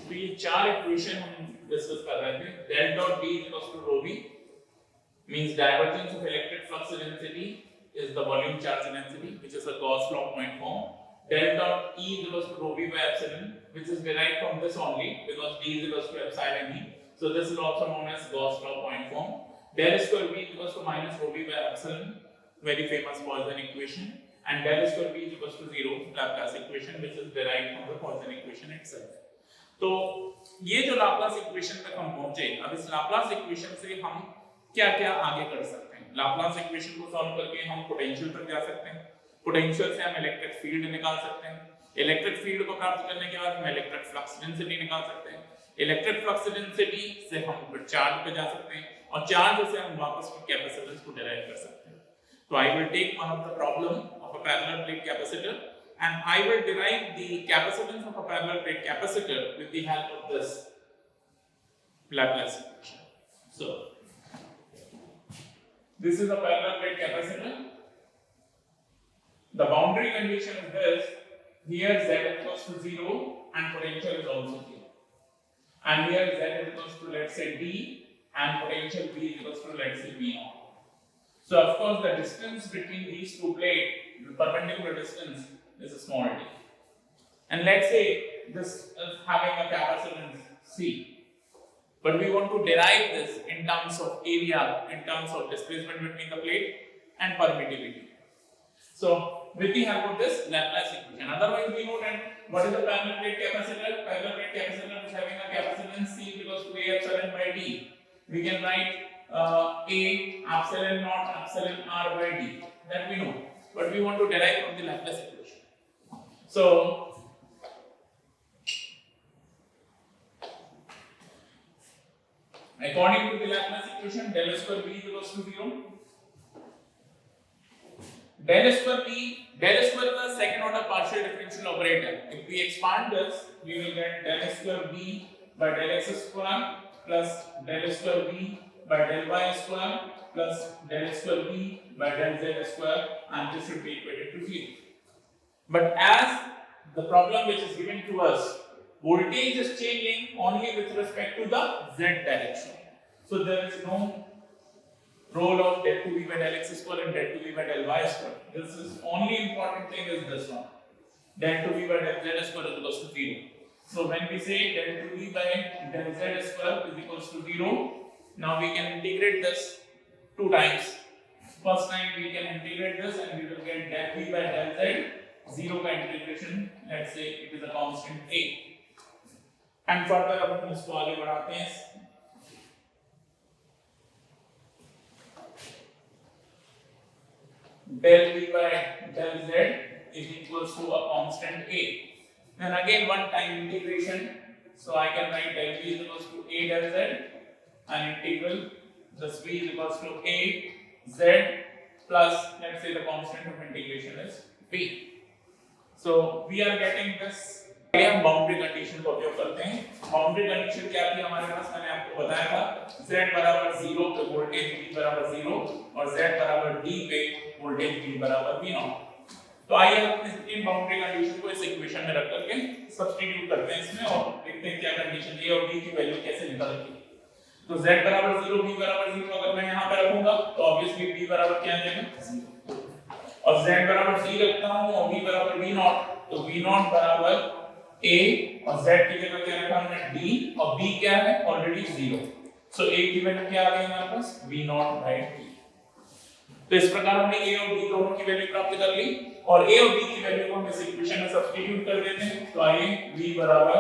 तो ये चार इक्वेशन हम डिस्कस कर रहे थे. del dot B equals to rho V means divergence of electric flux density is the volume charge density, which is a Gauss law point form. Del dot E is equals to rho V by epsilon, which is derived from this only because D is equals to epsilon E. So this is also known as Gauss law point form. Del square V is equals to minus rho V by epsilon, very famous Poisson equation. And del square V is equals to 0, Laplace equation, which is derived from the Poisson equation itself. तो ये जो Laplace equation तक हम पहुंचे, अब इस Laplace equation से हम क्या-क्या आगे कर सकते हैं. लाप्लास इक्वेशन को सॉल्व करके हम पोटेंशियल तक जा सकते हैं. पोटेंशियल से हम इलेक्ट्रिक फील्ड निकाल सकते हैं. इलेक्ट्रिक फील्ड को प्राप्त करने के बाद हम इलेक्ट्रिक फ्लक्स डेंसिटी निकाल सकते हैं. इलेक्ट्रिक फ्लक्स डेंसिटी से हम चार्ज पे जा सकते हैं और चार्ज से हम वापस कैपेसिटेंस को डिराइव कर सकते हैं. So I will take one of the problem of a parallel plate capacitor and I will derive the capacitance of a parallel plate capacitor with the help of this Laplace equation. So this is a parallel plate capacitor. The boundary condition is this: here Z is equals to 0 and potential is also 0. And here Z is equals to, let's say, D and potential V is equals to, let's say, V naught. So of course the distance between these two plates, the perpendicular distance, is a small d. And let's say this is having a capacitance C. But we want to derive this in terms of area, in terms of displacement between the plate and permittivity. So with the help of this Laplace equation. Otherwise we know that what is the parallel plate capacitor? Parallel plate capacitor is having a capacitance C equals to A epsilon by D. We can write A epsilon naught epsilon R by D, that we know, but we want to derive from the Laplace equation. So according to the Laplace equation, del square V is equals to 0. Del square is the second order partial differential operator. If we expand this, we will get del square V by del x square plus del square V by del y square plus del square V by del z square, and this should be equated to 0. But as the problem which is given to us, voltage is changing only with respect to the z direction. So there is no role of del 2V by del x square and del 2V by del y square. This is only important thing is this one. Del 2V by del z square is equals to 0. So when we say del 2V by del z square is equals to 0, now we can integrate this two times. First time we can integrate this and we will get del V by del Z, 0 का integration, let's say it is a constant A. And further अब हम इसको आगे बढ़ाते हैं. Del V by del Z is equals to a constant A. Then again one time integration, so I can write del V is equals to A del Z. And integral this V is equals to A Z plus, let's say the constant of integration is B. So we are getting this. हम boundary condition का उपयोग करते हैं. Boundary condition क्या थी हमारे पास, मैंने आपको बताया था, Z बराबर 0 पे वोल्टेज V बराबर 0 और Z बराबर D पे वोल्टेज V बराबर V naught. तो आइए हम इन बाउंड्री कंडीशन को इस इक्वेशन में रख करके सब्स्टिट्यूट करते हैं इसमें और देखते हैं क्या कंडीशन A और B की वैल्यू कैसे निकलती है. तो Z बराबर 0, B बराबर 0 अगर मैं यहाँ पे रखूंगा तो ऑब्वियसली B बराबर क्या आ जाएगा 0. और Z बराबर C रखता हूँ और B बराबर V naught, तो V naught बराबर A और Z की जगह क्या रखा हमने D और B क्या है ऑलरेडी 0. सो A की वैल्यू क्या आ गई हमारे पास V naught by D. तो इस प्रकार हमने A और B दोनों की वैल्यू प्राप्त कर ली और A और B की वैल्यू को हम इस इक्वेशन में सब्स्टिट्यूट कर देते हैं. तो आइए V बराबर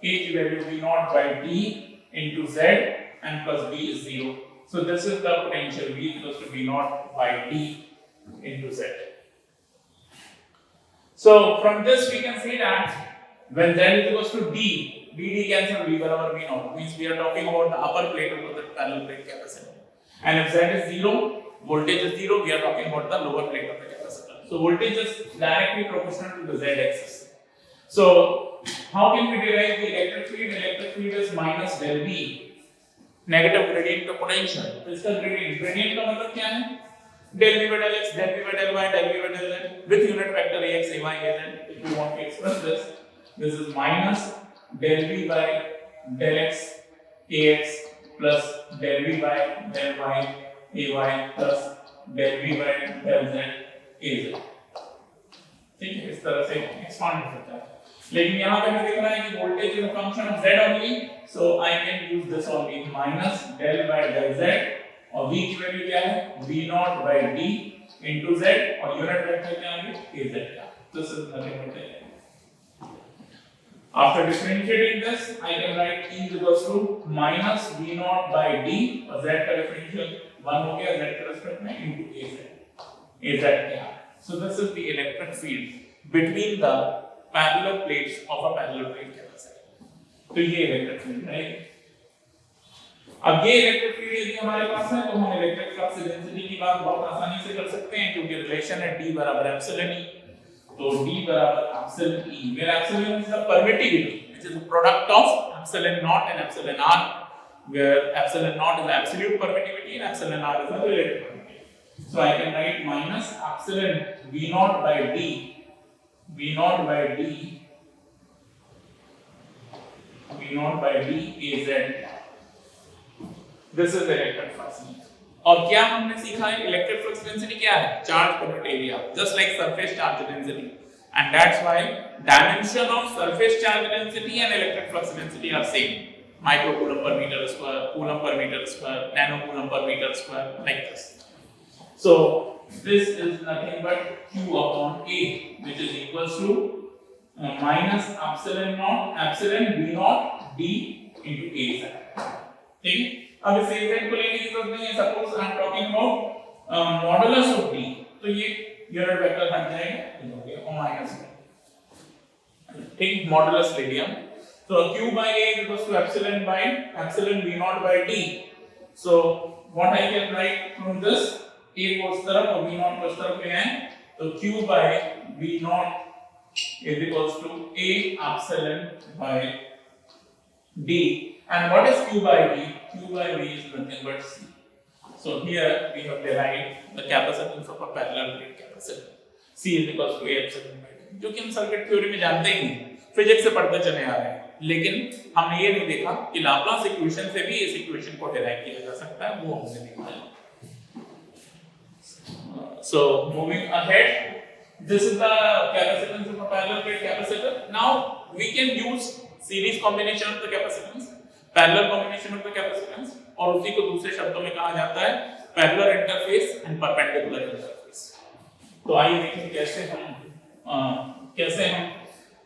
A की value V naught by D into Z and plus B is 0. So this is the potential V equals to V naught by D into Z. So from this we can say that when Z is equals to D, BD cancel V barabar V naught, means we are talking about the upper plate of the parallel plate capacitor. And if Z is 0, voltage is 0, we are talking about the lower plate of the capacitor. So voltage is directly proportional to the Z axis. So how can we derive the electric field? Electric field is minus del V, negative gradient of potential. तो इसका gradient का मतलब क्या है? Del V by del x, del V by del y, del V by del z with unit vector ax, ay, az. If you want to express this is minus del v by del x ax plus del v by del y ay plus del v by del z az। ठीक है, इस तरह से expand होता है। लेकिन यहाँ पे हमें दिख रहा है कि voltage is a function of z only, so I can use this only minus del by del z, और v की वैल्यू क्या है v naught by d into z, और यूनिट वेक्टर क्या है az का। This is nothing but that। After differentiating this, I can write E is equals to minus v naught by d, और z का differential 1 हो गया z के respect में into az क्या है। So this is the electric field between the parallel plates of a parallel plate capacitor। तो ये इलेक्ट्रिक फील्ड है। अब ये इलेक्ट्रिक फील्ड यदि हमारे पास है तो हम इलेक्ट्रिक फ्लक्स डेंसिटी की बात बहुत आसानी से कर सकते हैं, क्योंकि रिलेशन है D बराबर एप्सिलॉन E। तो D बराबर epsilon E, where epsilon is the permittivity, which is the product of epsilon naught and epsilon r, where epsilon naught is the absolute permittivity and epsilon r is the relative permittivity। So I can write minus epsilon v naught by d, v naught by d, v naught by d az। This is electric flux। और क्या हमने सीखा है, electric flux density क्या है, charge per unit area, just like surface charge density, and that's why dimension of surface charge density and electric flux density are same, micro coulomb per metre square, coulomb per metre square, nano coulomb per metre square, like this. So this is nothing but q upon a, which is equals to minus epsilon naught epsilon v naught d into a। ठीक है, अब इस a को लेने की जरूरत नहीं है। Suppose I am talking about modulus of d, तो ये यूनिट वेक्टर हट जाएगा, ये हो गया और माइनस में। ठीक, मॉडुलस ले लिया, तो q by a is equals to epsilon by epsilon v naught by d। So what I can write from this, a को उस तरफ और v naught को उस तरफ ले आए, तो q by v naught is equals to a epsilon by d, and what is q by v? Q by v is nothing but c। So here we have derived the capacitance of a parallel plate capacitor, c is equals to a epsilon by d, जो कि हम circuit theory में जानते ही हैं, physics से पढ़ते चले आ रहे हैं, लेकिन हमने ये नहीं देखा कि लाप्लास इक्वेशन से भी इस इक्वेशन को डिराइव किया जा सकता है, वो हमने देखा है। So moving ahead, this is the capacitance of a parallel plate capacitor। Now we can use series combination of the capacitance, parallel combination of the capacitance, और उसी को दूसरे शब्दों में कहा जाता है parallel interface and perpendicular interface। तो आइए देखें कैसे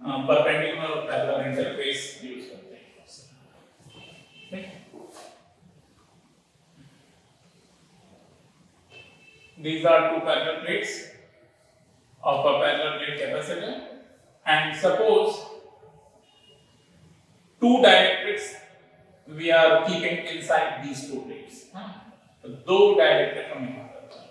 हम perpendicular और parallel interface यूज करते हैं। These are two parallel plates of a parallel plate capacitor, and suppose two dielectrics we are keeping inside these two plates। तो दो dielectric हम यहाँ करते हैं।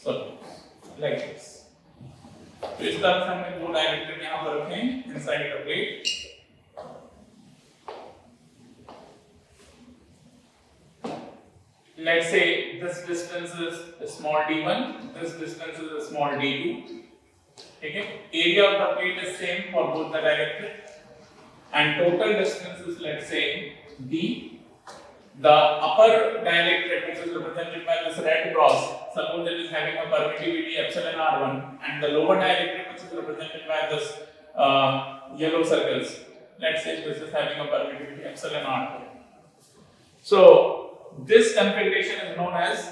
So like this। तो इस तरह से हमने दो डायरेक्ट्रिक यहाँ पर रखे हैं inside the plate। Let's say this distance is small d1, this distance is small d2। ठीक है, area of the plate is same for both the dielectric, and total distance is, let's say, d। The upper dielectric, which is represented by this red cross, suppose it is having a permittivity epsilon r1, and the lower dielectric, which is represented by this yellow circles, let's say this is having a permittivity epsilon r2। So this configuration is known as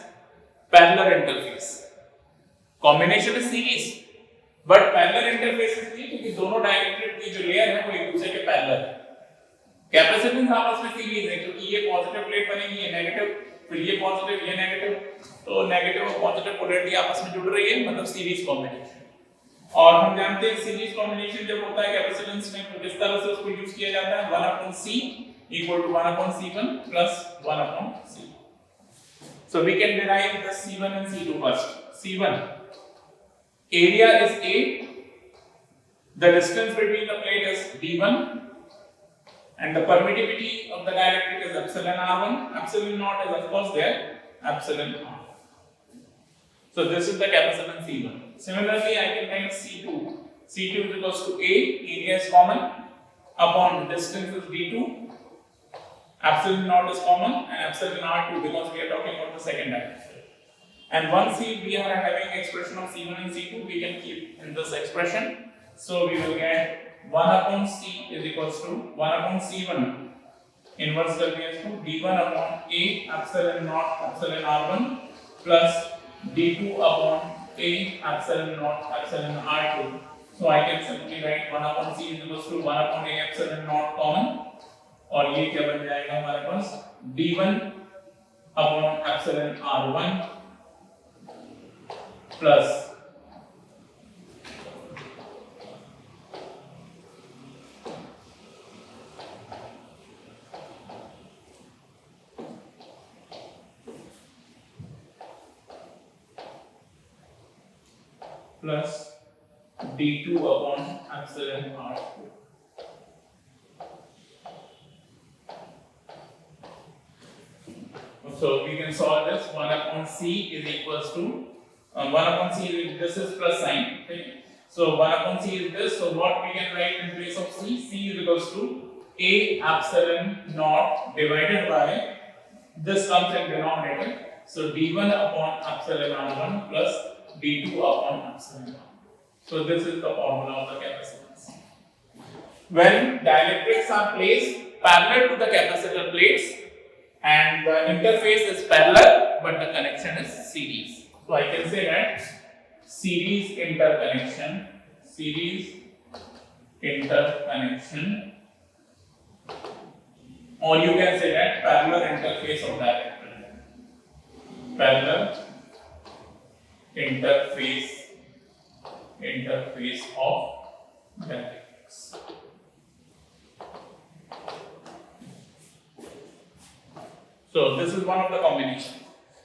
parallel interface। Combination is series, but parallel interface इसलिए क्योंकि दोनों dielectric की जो layer है वो एक दूसरे के parallel है। कैपेसिटेंस आपस में सीरीज है, क्योंकि ये पॉजिटिव प्लेट बनेगी, ये नेगेटिव, फिर ये पॉजिटिव, ये नेगेटिव, तो नेगेटिव और पॉजिटिव पोलैरिटी आपस में जुड़ रही है, मतलब सीरीज कॉम्बिनेशन। और हम जानते हैं सीरीज कॉम्बिनेशन जब होता है कैपेसिटेंस में, तो किस तरह से उसको यूज किया जाता है, 1/c equal to 1/c1 plus 1/c। So we can derive the c1 and c2 first। c1, area is a, the distance between the plate is d1, and the permittivity of the dielectric is epsilon R1, epsilon naught is of course there, epsilon R. So this is the capacitance C1. Similarly, I can write C2. C2 is equals to A, area is common, upon distance is D2, epsilon naught is common, and epsilon R2 because we are talking about the second dielectric. And once we are having expression of C1 and C2, we can keep in this expression. So we will get 1 upon C is equals to 1 upon C1 inverse W2 D1 upon A epsilon naught epsilon R1 plus D2 upon A epsilon naught epsilon R2. So I can simply write 1 upon C is equals to 1 upon A epsilon naught common, और ये क्या बन जाएगा हमारे पास D1 upon epsilon R1 plus D2 upon epsilon R2. So we can solve this. 1 upon C is equals to 1 upon C is, this is plus sign. Okay. So 1 upon C is this. So what we can write in place of C? C is equals to A epsilon naught divided by, this comes in denominator. So D1 upon epsilon R1 plus D2 upon epsilon R1. So this is the formula of the capacitance. When dielectrics are placed parallel to the capacitor plates and the interface is parallel but the connection is series. So I can say that series interconnection, or you can say that parallel interface of dielectric. Parallel interface of dielectrics. So this is one of the combinations.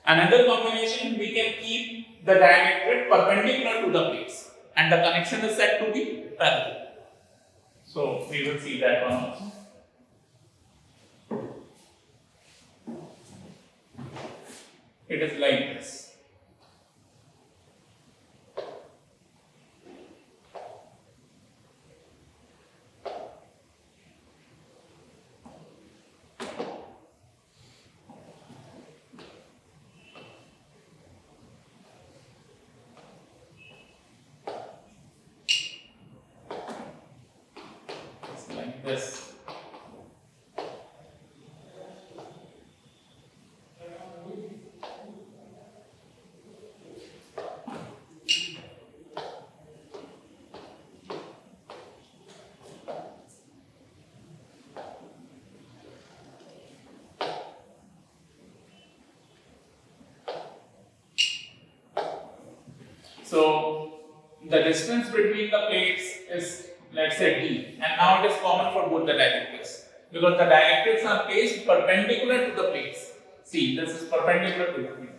Another combination, we can keep the dielectric perpendicular to the plates and the connection is said to be parallel. So we will see that one also. It is like this. This. So the distance between the plates is, let's say, D, and now it is common for both the dielectrics because the dielectrics are placed perpendicular to the plates. See, this is perpendicular to the plate.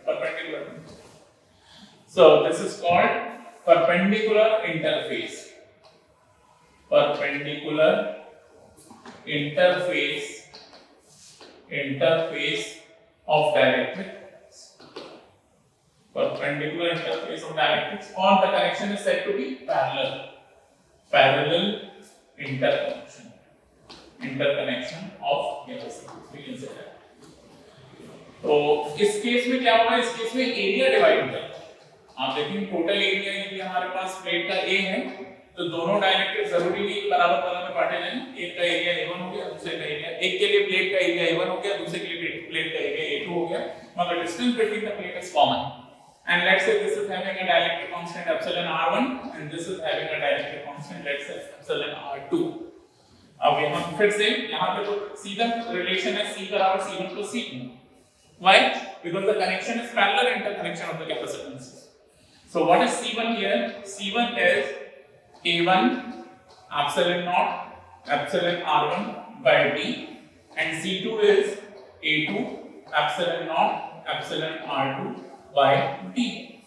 So this is called perpendicular interface. Perpendicular interface of dielectrics. Perpendicular interface of dielectrics, or the connection is said to be parallel. Parallel interconnection of capacitors, we can say that. तो इस case में क्या होगा? इस case में area divide होता है. आप देखेंगे टोटल एरिया यदि हमारे पास प्लेट का ए है तो दोनों डायरेक्ट्रिक जरूरी नहीं बराबर में बांटे जाएं. एक का एरिया A1 हो गया, दूसरे का एरिया, एक के लिए प्लेट का एरिया A1 हो गया, दूसरे के लिए प्लेट का एरिया A2 हो गया, मगर distance between the plate is common. And let's say this is having a dielectric constant epsilon R1 and this is having a dielectric constant, let's say, epsilon R2. अब यहाँ फिर से यहाँ पे तो सीधा रिलेशन है C बराबर C1 plus C2. Why? Because the connection is parallel interconnection of the capacitances. So what is C1 here? C1 is A1 epsilon naught epsilon R1 by D, and C2 is A2 epsilon naught epsilon R2 by D.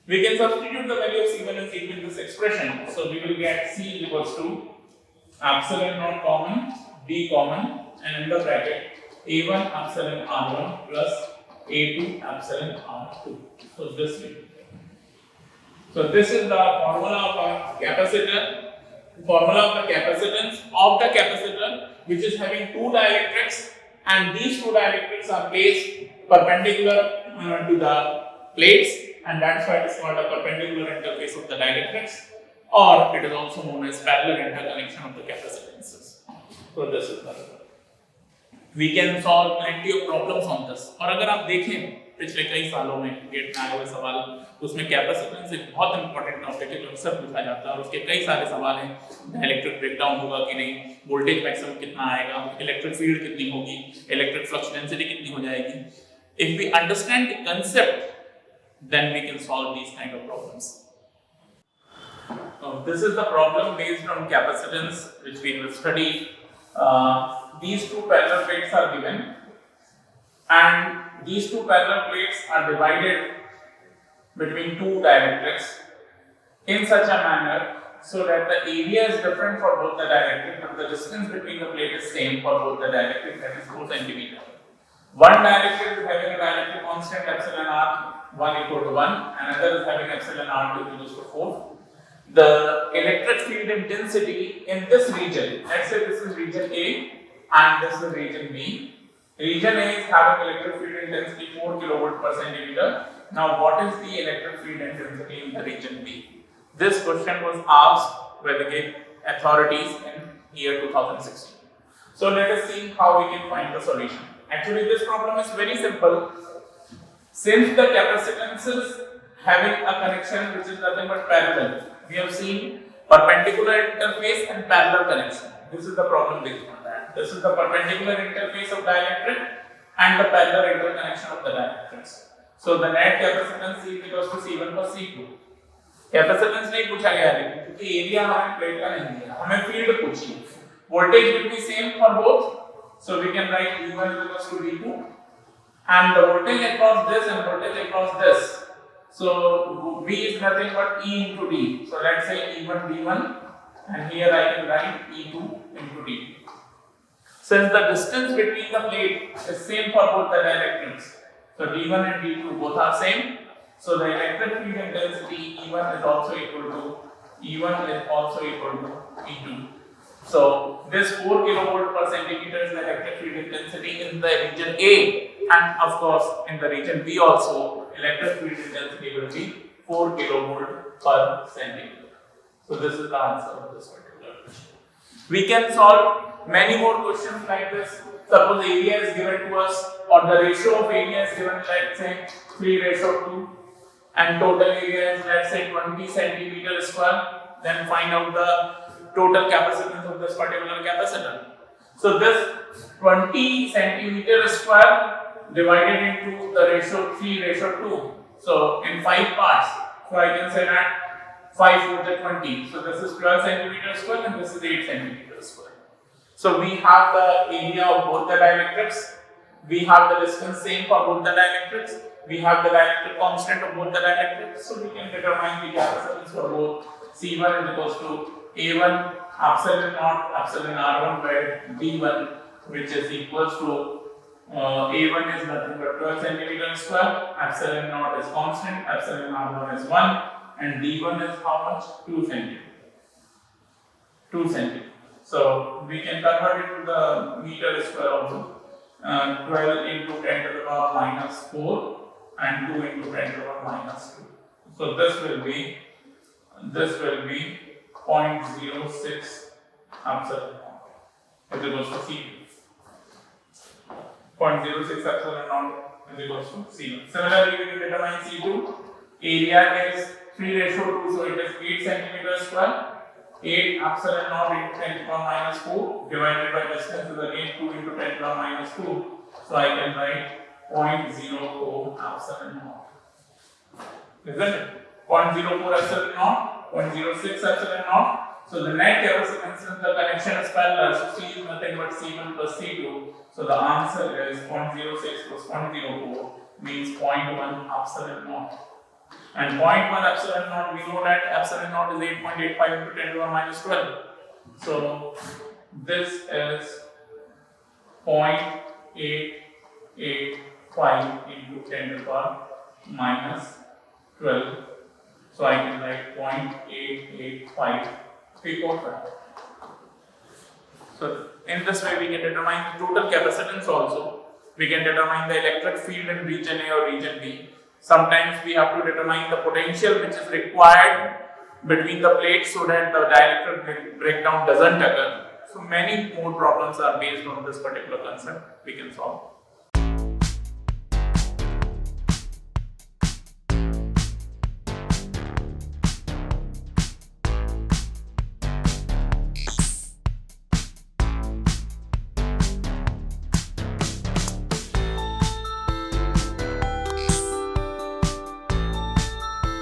We can substitute the value of C1 and C2 in this expression. So we will get C equals to epsilon naught common D common, and in the bracket A1 epsilon R1 plus A2 epsilon R2. So this way. So this is the formula of a capacitor, formula of the capacitance of the capacitor, which is having two dielectrics, and these two dielectrics are placed perpendicular to the plates, and that's why it is called a perpendicular interface of the dielectrics, or it is also known as parallel interconnection of the capacitances. So this is the we can solve plenty of problems on this. और अगर आप देखें पिछले कई सालों में gate में आए हुए सवाल, उसमें कैपेसिटेंस एक बहुत इंपॉर्टेंट टॉपिक है जो अक्सर पूछा जाता है, और उसके कई सारे सवाल हैं। इलेक्ट्रिक ब्रेकडाउन होगा कि नहीं, वोल्टेज मैक्सिमम कितना आएगा, इलेक्ट्रिक फील्ड कितनी होगी, इलेक्ट्रिक फ्लक्स डेंसिटी कितनी हो जाएगी। If we understand the concept, then we can solve these kind of problems. This is the problem based on capacitance which we will study. These two parallel plates are given, and these two parallel plates are divided between two dielectrics in such a manner so that the area is different for both the dielectric, but the distance between the plate is same for both the dielectric, that is 4 cm. One dielectric is having a dielectric constant epsilon R1 equal to 1, another is having epsilon R2 equals to 4. The electric field intensity in this region, let's say this is region A and this is region B. Region A is having electric field intensity 4 kilovolt per centimeter. Now what is the electric field intensity in the region B? This question was asked by the gate authorities in year 2016. So let us see how we can find the solution. Actually this problem is very simple. Since the capacitance is having a connection which is nothing but parallel, we have seen perpendicular interface and parallel connection. This is the problem based on that. This is the perpendicular interface of dielectric and the parallel interconnection of the dielectrics. So the net capacitance is equals to C1 plus C2. Capacitance नहीं पूछा गया है क्योंकि area हमें plate का नहीं दिया, हमें फील्ड पूछी है. Voltage will be same for both, so we can write V1 is equals to V2, and the voltage across this and voltage across this. So V is nothing but E into D. So let's say E1 D1, and here I can write E2 into D. Since the distance between the plate is same for both the dielectrics, so D1 and D2 both are same. So the electric field intensity E1 is also equal to E2. So this 4 kilovolt per centimeter is the electric field intensity in the region A, and of course in the region B also electric field intensity will be 4 kilovolt per centimeter. So this is the answer of this particular question. We can solve many more questions like this. Suppose area is given to us, or the ratio of area is given, let's say 3:2, and total area is let's say 20 centimeter square. Then find out the total capacitance of this particular capacitor. So this 20 centimeter square divided into the ratio 3:2. So in 5 parts. So I can say that 5 4 is 20. So this is 12 centimeter square and this is 8 centimeter square. So we have the area of both the dielectrics. We have the distance same for both the dielectrics. We have the dielectric constant of both the dielectrics. So we can determine the capacitance for both. C1 is equals to A1 epsilon naught epsilon R1 by D1, which is equals to A1 is nothing but 12 centimeter square, epsilon naught is constant, epsilon R1 is 1, and D1 is how much? 2 centimeter. 2 centimeter. So we can convert it to the meter square also. 12 into 10 to the power minus 4 and 2 into 10 to the power minus 2. So this will be 0.06 epsilon naught is equals to C2. 0.06 epsilon naught is equals to C1. Similarly, we can determine C2. Area is 3:2, so it is 8 centimeter square. 8 epsilon naught into 10 to the power minus 4 divided by distance is again 2 into 10 to the power minus 2. So I can write 0.04 epsilon naught. Isn't it? 0.04 epsilon naught, 0.06 epsilon naught. So the net capacitance in the connection is parallel, so C is nothing but C1 plus C2. So the answer is 0.06 plus 0.04 means 0.1 epsilon naught. And 0.1 epsilon naught, we know that epsilon naught is 8.85 into 10 to the minus 12. So this is 0.885 into 10 to the power minus 12. So I can write 0.885 picofarad. So in this way we can determine the total capacitance also. We can determine the electric field in region A or region B. Sometimes we have to determine the potential which is required between the plates so that the dielectric breakdown doesn't occur. So many more problems are based on this particular concept we can solve.